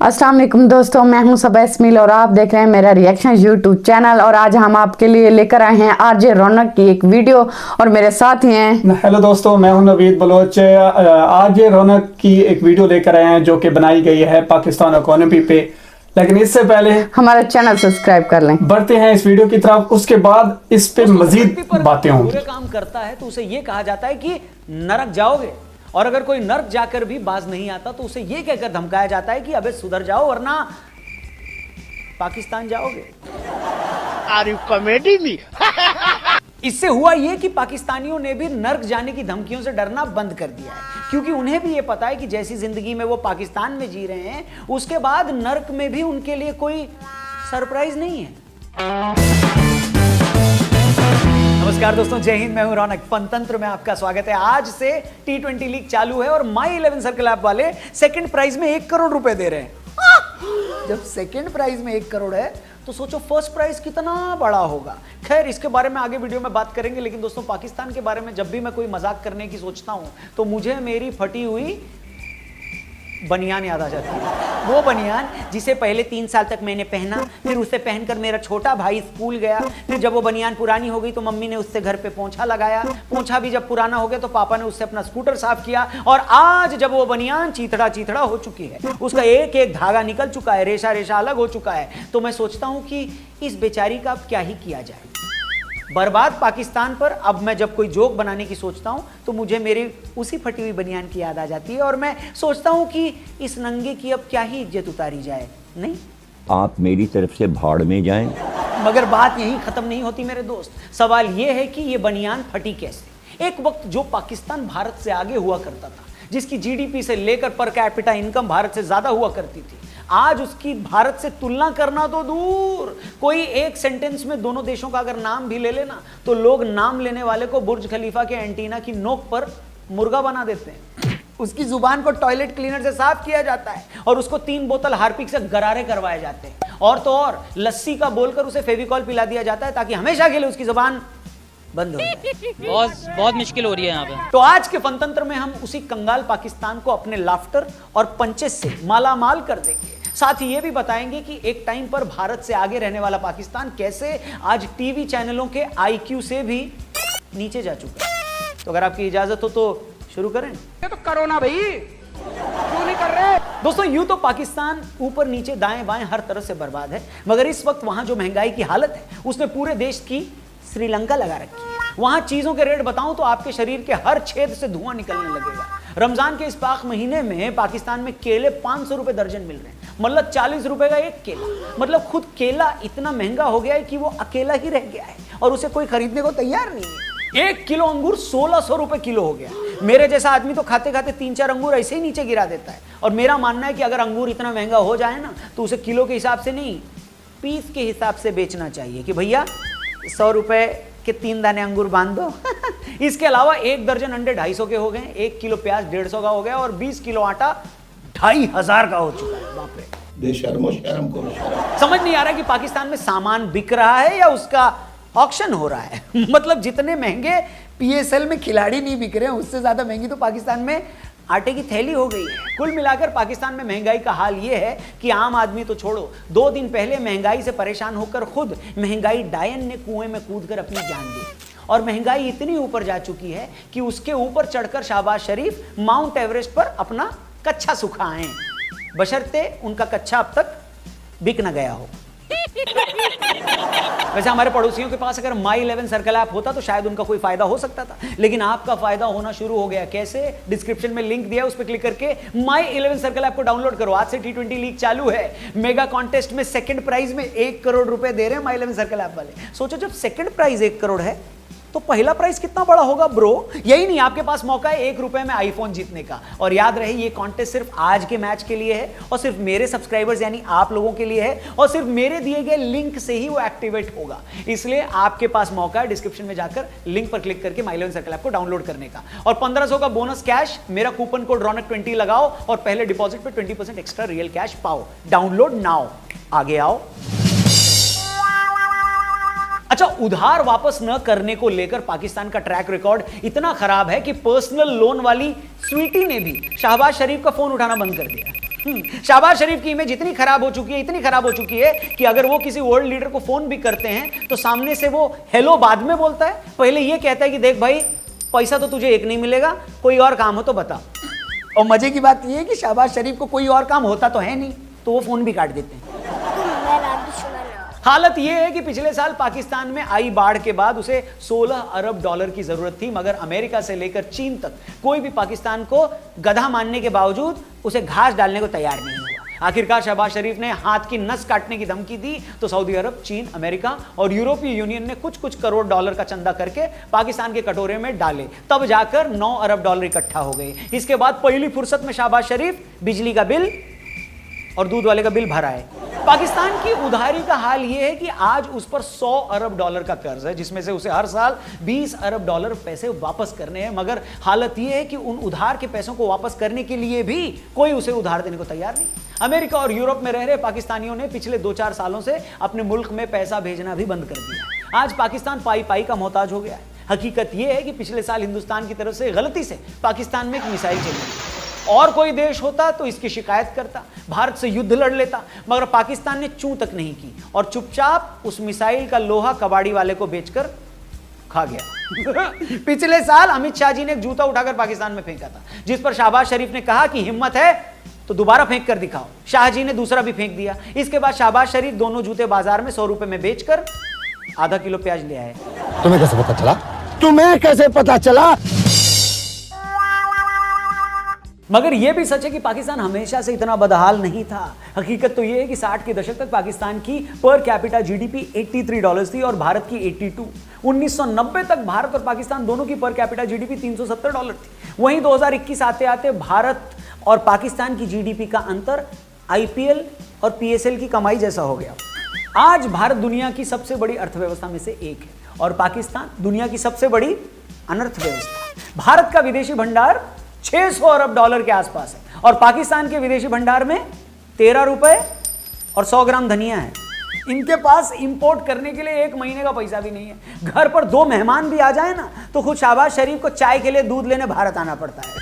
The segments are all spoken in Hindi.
अस्सलाम वालेकुम दोस्तों, मैं हूं सबा इस्माइल और आप देख रहे हैं मेरा रिएक्शन यूट्यूब चैनल। और आज हम आपके लिए लेकर आए हैं आरजे रौनक की एक वीडियो और मेरे साथ ही हैं। हेलो दोस्तों, मैं हूं नवीद बलोच। आरजे रौनक की एक वीडियो लेकर आए हैं जो कि बनाई गई है पाकिस्तान इकोनॉमी पे। लेकिन इससे पहले हमारा चैनल सब्सक्राइब कर लें। बढ़ते हैं इस वीडियो की तरफ, उसके बाद इस पे मजीद बातें होंगी। बुरे काम करता है तो उसे यह कहा जाता है कि नरक जाओगे, और अगर कोई नर्क जाकर भी बाज नहीं आता तो उसे यह कहकर धमकाया जाता है कि अबे सुधर जाओ वरना पाकिस्तान जाओगे। Are you comedy me? इससे हुआ यह कि पाकिस्तानियों ने भी नर्क जाने की धमकियों से डरना बंद कर दिया है, क्योंकि उन्हें भी यह पता है कि जैसी जिंदगी में वो पाकिस्तान में जी रहे हैं उसके बाद नर्क में भी उनके लिए कोई सरप्राइज नहीं है। नमस्कार दोस्तों, जय हिंद। मैं हूं रौनक। फनतंत्र में आपका स्वागत है। आज से T20 लीग चालू है और माई 11 सर्कल ऐप वाले सेकंड प्राइज में 1 करोड़ रुपए दे रहे हैं। जब सेकंड प्राइज में 1 करोड़ है तो सोचो फर्स्ट प्राइज कितना बड़ा होगा। खैर, इसके बारे में आगे वीडियो में बात करेंगे, लेकिन दोस्तों पाकिस्तान के बारे में जब भी मैं कोई मजाक करने की सोचता हूं तो मुझे मेरी फटी हुई बनियान याद आ जाती है। वो बनियान जिसे पहले 3 साल तक मैंने पहना, फिर उसे पहनकर मेरा छोटा भाई स्कूल गया, फिर जब वो बनियान पुरानी हो गई तो मम्मी ने उससे घर पे पोंछा लगाया, पोंछा भी जब पुराना हो गया तो पापा ने उससे अपना स्कूटर साफ किया, और आज जब वो बनियान चीथड़ा चीथड़ा हो चुकी है, उसका एक एक धागा निकल चुका है, रेशा रेशा अलग हो चुका है, तो मैं सोचता हूं कि इस बेचारी का अब क्या ही किया जाए। बर्बाद पाकिस्तान पर अब मैं जब कोई जोक बनाने की सोचता हूं तो मुझे मेरी उसी फटी हुई बनियान की याद आ जाती है, और मैं सोचता हूं कि इस नंगे की अब क्या ही इज्जत उतारी जाए। नहीं, आप मेरी तरफ से भाड़ में जाएं। मगर बात यही खत्म नहीं होती मेरे दोस्त। सवाल यह है कि यह बनियान फटी कैसे। एक वक्त जो पाकिस्तान भारत से आगे हुआ करता था, जिसकी जीडीपी से लेकर पर कैपिटा इनकम भारत से ज्यादा हुआ करती थी, आज उसकी भारत से तुलना करना तो दूर, कोई एक सेंटेंस में दोनों देशों का अगर नाम भी ले लेना तो लोग नाम लेने वाले को बुर्ज खलीफा के एंटीना की नोक पर मुर्गा बना देते हैं। उसकी जुबान को टॉयलेट क्लीनर से साफ किया जाता है और उसको 3 बोतल हार्पिक से गरारे करवाए जाते हैं, और तो और लस्सी का बोलकर उसे फेविकॉल पिला दिया जाता है ताकि हमेशा के लिए उसकी जुबान बंद हो जाए। बहुत मुश्किल हो रही है यहाँ पे। तो आज के फनतंत्र में हम उसी कंगाल पाकिस्तान को अपने लाफ्टर और पंचेस से मालामाल कर देंगे। साथ ही ये भी बताएंगे कि एक टाइम पर भारत से आगे रहने वाला पाकिस्तान कैसे आज टीवी चैनलों के आईक्यू से भी नीचे जा चुका है। तो अगर आपकी इजाजत हो तो शुरू करें। ये तो करो ना भाई, क्यों नहीं कर रहे? दोस्तों, यूं तो पाकिस्तान ऊपर नीचे दाएं बाएं हर तरह से बर्बाद है, मगर इस वक्त वहां जो महंगाई की हालत है उसने पूरे देश की श्रीलंका लगा रखी है। वहां चीजों के रेट बताऊं तो आपके शरीर के हर छेद से धुआं निकलने लगेगा। रमजान के इस पाक महीने में पाकिस्तान में केले 500 रुपए दर्जन मिल रहे हैं, मतलब 40 रुपए का एक केला। मतलब खुद केला इतना महंगा हो गया है कि वो अकेला ही रह गया है और उसे कोई खरीदने को तैयार नहीं है। 1 किलो अंगूर 1600 रुपए किलो हो गया। मेरे जैसा आदमी तो खाते खाते 3-4 अंगूर ऐसे ही नीचे गिरा देता है, और मेरा मानना है कि अगर अंगूर इतना महंगा हो जाए ना तो उसे किलो के हिसाब से नहीं, पीस के हिसाब से बेचना चाहिए कि भैया 100 रुपए के 3 दाने अंगूर बांध दो। इसके अलावा 1 दर्जन अंडे 250 के हो गए, 1 किलो प्याज 150 का हो गया, और 20 किलो आटा 2500 का हो चुका है। बाप रे, बेशर्मो शर्म करो शर्म। समझ नहीं आ रहा कि पाकिस्तान में सामान बिक रहा है या उसका ऑक्शन हो रहा है। मतलब जितने महंगे पीएसएल में खिलाड़ी नहीं बिक रहे हैं, उससे ज्यादा महंगी तो पाकिस्तान में आटे की थैली हो गई है। कुल मिलाकर पाकिस्तान में महंगाई का हाल यह है कि आम आदमी तो छोड़ो, 2 दिन पहले महंगाई से परेशान होकर खुद महंगाई डायन ने कुएं में कूदकर अपनी जान दी, और महंगाई इतनी ऊपर जा चुकी है कि उसके ऊपर चढ़कर शहबाज शरीफ माउंट एवरेस्ट पर अपना कच्चा सुखाएं, बशर्ते उनका कच्चा अब तक बिक न गया हो। वैसे हमारे पड़ोसियों के पास अगर माई 11 सर्कल ऐप होता तो शायद उनका कोई फायदा हो सकता था, लेकिन आपका फायदा होना शुरू हो गया। कैसे? डिस्क्रिप्शन में लिंक दिया है, उस पर क्लिक करके माई 11 सर्कल ऐप को डाउनलोड करो। आज से T20 लीग चालू है। मेगा कॉन्टेस्ट में सेकंड प्राइज में 1 करोड़ रुपए दे रहे हैं माई 11 सर्कल ऐप वाले। सोचो, जब सेकंड प्राइज 1 करोड़ है तो पहला प्राइस कितना बड़ा होगा ब्रो। यही नहीं, आपके पास मौका है 1 रुपए में आईफोन जीतने का। और याद रहे, ये कॉन्टेस्ट सिर्फ आज के मैच के लिए है, और सिर्फ मेरे सब्सक्राइबर्स यानी आप लोगों के लिए है, और सिर्फ मेरे दिए गए लिंक से ही वो एक्टिवेट होगा। इसलिए आपके पास मौका है डिस्क्रिप्शन में जाकर लिंक पर क्लिक करके माई 11 सर्कल ऐप को डाउनलोड करने का, और 1500 का बोनस कैश, मेरा कूपन कोड रौनक20 लगाओ और पहले डिपॉजिट पे 20% एक्स्ट्रा रियल कैश पाओ। Download now. आगे आओ। अच्छा, उधार वापस न करने को लेकर पाकिस्तान का ट्रैक रिकॉर्ड इतना खराब है कि पर्सनल लोन वाली स्वीटी ने भी शहबाज शरीफ का फोन उठाना बंद कर दिया। शहबाज शरीफ की इमेज इतनी खराब हो चुकी है कि अगर वो किसी वर्ल्ड लीडर को फोन भी करते हैं तो सामने से वो हेलो बाद में बोलता है, पहले ये कहता है कि देख भाई पैसा तो तुझे एक नहीं मिलेगा, कोई और काम हो तो बता। और मजे की बात ये है कि शहबाज शरीफ को कोई और काम होता तो है नहीं, तो वो फोन भी काट देते हैं। हालत यह है कि पिछले साल पाकिस्तान में आई बाढ़ के बाद उसे 16 अरब डॉलर की जरूरत थी, मगर अमेरिका से लेकर चीन तक कोई भी पाकिस्तान को गधा मानने के बावजूद उसे घास डालने को तैयार नहीं हुआ। आखिरकार शहबाज शरीफ ने हाथ की नस काटने की धमकी दी तो सऊदी अरब, चीन, अमेरिका और यूरोपीय यूनियन ने कुछ करोड़ डॉलर का चंदा करके पाकिस्तान के कटोरे में डाले, तब जाकर 9 अरब डॉलर इकट्ठा हो गए। इसके बाद पहली फुर्सत में शहबाज शरीफ बिजली का बिल और दूध वाले का बिल भरा है। पाकिस्तान की उधारी का हाल यह है कि आज उस पर 100 अरब डॉलर का कर्ज है, जिसमें से उसे हर साल 20 अरब डॉलर पैसे वापस करने हैं। मगर हालत यह है कि उन उधार के पैसों को वापस करने के लिए भी कोई उसे उधार देने को तैयार नहीं। अमेरिका और यूरोप में रह रहे पाकिस्तानियों ने पिछले 2-4 सालों से अपने मुल्क में पैसा भेजना भी बंद कर दिया। आज पाकिस्तान पाई का मोहताज हो गया है। हकीकत यह है कि पिछले साल हिंदुस्तान की तरफ से गलती से पाकिस्तान में एक मिसाइल चली, और कोई देश होता तो इसकी शिकायत करता, भारत से युद्ध लड़ लेता, मगर पाकिस्तान ने चूं तक नहीं की और चुपचाप उस मिसाइल का लोहा कबाड़ी वाले को बेचकर खा गया। पिछले साल अमित शाह जी ने एक जूता उठाकर पाकिस्तान में फेंका था, जिस पर शहबाज शरीफ ने कहा कि हिम्मत है तो दोबारा फेंक कर दिखाओ। शाह जी ने दूसरा भी फेंक दिया। इसके बाद शहबाज शरीफ दोनों जूते बाजार में 100 रुपए में बेचकर आधा किलो प्याज ले आए। तुम्हें कैसे पता चला? मगर यह भी सच है कि पाकिस्तान हमेशा से इतना बदहाल नहीं था। हकीकत तो यह है कि 60 के दशक तक पाकिस्तान की पर कैपिटा जीडीपी 83 डॉलर थी और भारत की 82। 1990 तक भारत और पाकिस्तान दोनों की पर कैपिटा जीडीपी 370 डॉलर थी। वहीं 2021 आते आते भारत और पाकिस्तान की जीडीपी का अंतर आईपीएल और पीएसएल की कमाई जैसा हो गया। आज भारत दुनिया की सबसे बड़ी अर्थव्यवस्था में से एक है और पाकिस्तान दुनिया की सबसे बड़ी अनर्थव्यवस्था। भारत का विदेशी भंडार 600 अरब डॉलर के आसपास है और पाकिस्तान के विदेशी भंडार में 13 रुपए और 100 ग्राम धनिया है। इनके पास इंपोर्ट करने के लिए 1 महीने का पैसा भी नहीं है। घर पर 2 मेहमान भी आ जाए ना तो खुद शहबाज शरीफ को चाय के लिए दूध लेने भारत आना पड़ता है।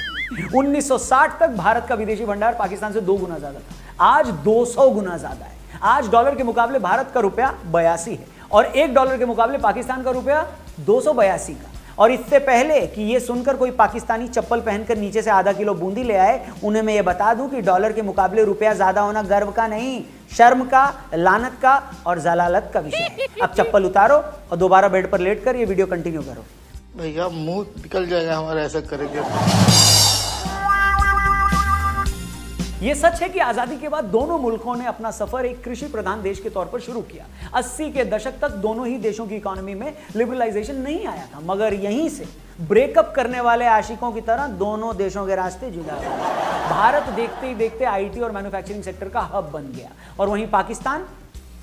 1960 तक भारत का विदेशी भंडार पाकिस्तान से 2 गुना ज्यादा था, आज 200 गुना ज्यादा है। आज डॉलर के मुकाबले भारत का रुपया 82 है और 1 डॉलर के मुकाबले पाकिस्तान का रुपया 282 का। और इससे पहले कि ये सुनकर कोई पाकिस्तानी चप्पल पहनकर नीचे से आधा किलो बूंदी ले आए, उन्हें मैं ये बता दूं कि डॉलर के मुकाबले रुपया ज्यादा होना गर्व का नहीं, शर्म का, लानत का और जलालत का विषय है। अब चप्पल उतारो और दोबारा बेड पर लेटकर ये वीडियो कंटिन्यू करो। भैया मुंह निकल जाएगा हमारा ऐसा करेंगे। यह सच है कि आजादी के बाद दोनों मुल्कों ने अपना सफर एक कृषि प्रधान देश के तौर पर शुरू किया। 80 के दशक तक दोनों ही देशों की इकोनॉमी में लिबरलाइजेशन नहीं आया था, मगर यहीं से ब्रेकअप करने वाले आशिकों की तरह दोनों देशों के रास्ते जुदा गए। भारत देखते ही देखते आईटी और मैन्युफैक्चरिंग सेक्टर का हब बन गया और वहीं पाकिस्तान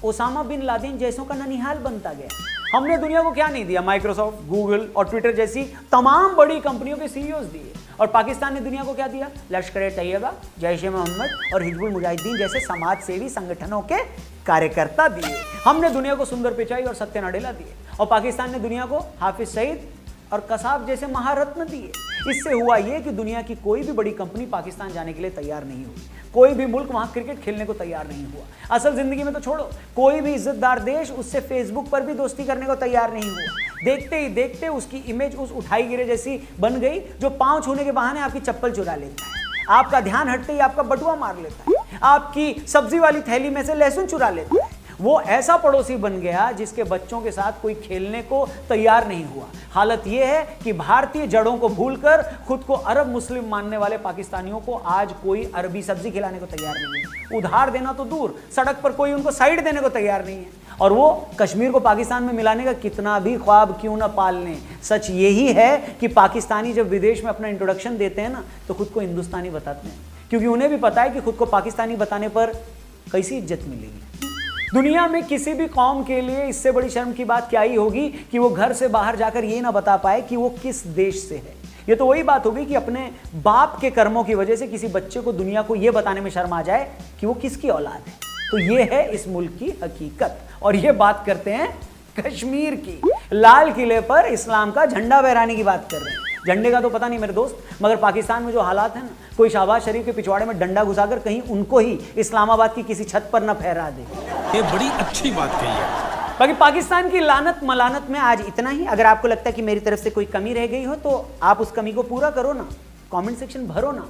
ओसामा बिन लादेन जैसों का ननिहाल बनता गया। हमने दुनिया को क्या नहीं दिया? माइक्रोसॉफ्ट, गूगल और ट्विटर जैसी तमाम बड़ी कंपनियों के सीईओज दिए। और पाकिस्तान ने दुनिया को क्या दिया? लश्कर-ए-तैयबा, जैश-ए-मोहम्मद और हिजबुल मुजाहिदीन जैसे समाज सेवी संगठनों के कार्यकर्ता दिए। हमने दुनिया को सुंदर पिचाई और सत्य नाडेला दिए और पाकिस्तान ने दुनिया को हाफिज सईद और कसाब जैसे महारत्न दिए। इससे हुआ यह कि दुनिया की कोई भी बड़ी कंपनी पाकिस्तान जाने के लिए तैयार नहीं हुई। कोई भी मुल्क वहां क्रिकेट खेलने को तैयार नहीं हुआ। असल जिंदगी में तो छोड़ो, कोई भी इज्जतदार देश उससे फेसबुक पर भी दोस्ती करने को तैयार नहीं हुआ। देखते ही देखते उसकी इमेज उस उठाई गिरे जैसी बन गई जो पांव छूने के बहाने आपकी चप्पल चुरा लेता है, आपका ध्यान हटते ही आपका बटुआ मार लेता है, आपकी सब्जी वाली थैली में से लहसुन चुरा लेता है। वो ऐसा पड़ोसी बन गया जिसके बच्चों के साथ कोई खेलने को तैयार नहीं हुआ। हालत यह है कि भारतीय जड़ों को भूलकर खुद को अरब मुस्लिम मानने वाले पाकिस्तानियों को आज कोई अरबी सब्जी खिलाने को तैयार नहीं है। उधार देना तो दूर, सड़क पर कोई उनको साइड देने को तैयार नहीं है। और वो कश्मीर को पाकिस्तान में मिलाने का कितना भी ख्वाब क्यों ना पाल लें, सच यही है कि पाकिस्तानी जब विदेश में अपना इंट्रोडक्शन देते हैं ना तो खुद को हिंदुस्तानी बताते हैं, क्योंकि उन्हें भी पता है कि खुद को पाकिस्तानी बताने पर कैसी इज्जत मिलेगी। दुनिया में किसी भी कौम के लिए इससे बड़ी शर्म की बात क्या ही होगी कि वो घर से बाहर जाकर ये ना बता पाए कि वो किस देश से है। ये तो वही बात होगी कि अपने बाप के कर्मों की वजह से किसी बच्चे को दुनिया को ये बताने में शर्म आ जाए कि वो किसकी औलाद है। तो ये है इस मुल्क की हकीकत। और ये बात करते हैं कश्मीर की। लाल किले पर इस्लाम का झंडा फहराने की बात कर रहे हैं। झंडे का तो पता नहीं मेरे दोस्त, मगर पाकिस्तान में जो हालात हैं ना, कोई शहबाज शरीफ के पिछवाड़े में डंडा घुसाकर कहीं उनको ही इस्लामाबाद की किसी छत पर न फहरा दे। ये बड़ी अच्छी बात कही है। बाकी पाकिस्तान की लानत मलानत में आज इतना ही। अगर आपको लगता है कि मेरी तरफ से कोई कमी रह गई हो तो आप उस कमी को पूरा करो ना, कमेंट सेक्शन भरो ना।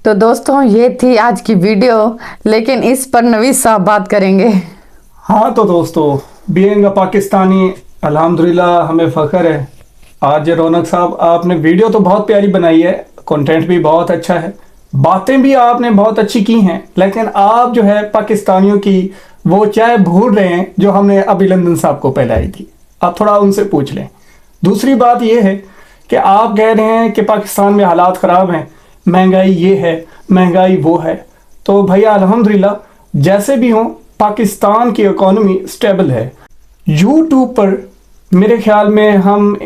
तो दोस्तों ये थी आज की वीडियो, लेकिन इस पर नवीद साहब बात करेंगे। हाँ तो दोस्तों, बीइंग पाकिस्तानी अल्हम्दुलिल्लाह हमें फ़ख्र है। आज रौनक साहब आपने वीडियो तो बहुत प्यारी बनाई है, कंटेंट भी बहुत अच्छा है, बातें भी आपने बहुत अच्छी की हैं, लेकिन आप जो है पाकिस्तानियों की वो चाय भूल रहे हैं जो हमने अभी लंदन साहब को पिलाई थी। आप थोड़ा उनसे पूछ लें। दूसरी बात ये है कि आप कह रहे हैं कि पाकिस्तान में हालात ख़राब हैं, महंगाई ये है, महंगाई वो है। तो भैया अल्हम्दुलिल्लाह जैसे भी हो पाकिस्तान की इकोनॉमी स्टेबल है। यूट्यूब पर मेरे ख्याल में हम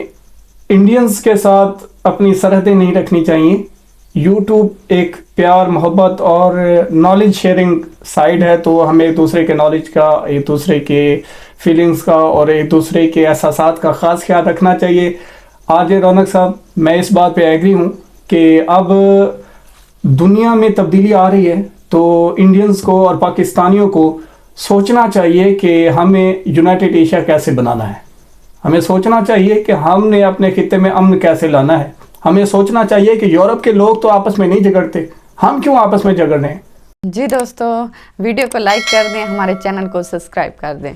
इंडियंस के साथ अपनी सरहदें नहीं रखनी चाहिए। यूट्यूब एक प्यार मोहब्बत और नॉलेज शेयरिंग साइट है, तो हमें एक दूसरे के नॉलेज का, एक दूसरे के फीलिंग्स का और एक दूसरे के एहसासात का ख़ास ख्याल रखना चाहिए। आज रौनक साहब मैं इस बात पे एग्री हूँ कि अब दुनिया में तब्दीली आ रही है, तो इंडियंस को और पाकिस्तानियों को सोचना चाहिए कि हमें यूनाइटेड एशिया कैसे बनाना है। हमें सोचना चाहिए कि हमने अपने खित्ते में अमन कैसे लाना है। हमें सोचना चाहिए कि यूरोप के लोग तो आपस में नहीं झगड़ते, हम क्यों आपस में झगड़ रहे हैं। जी दोस्तों, वीडियो को लाइक कर दें, हमारे चैनल को सब्सक्राइब कर दें।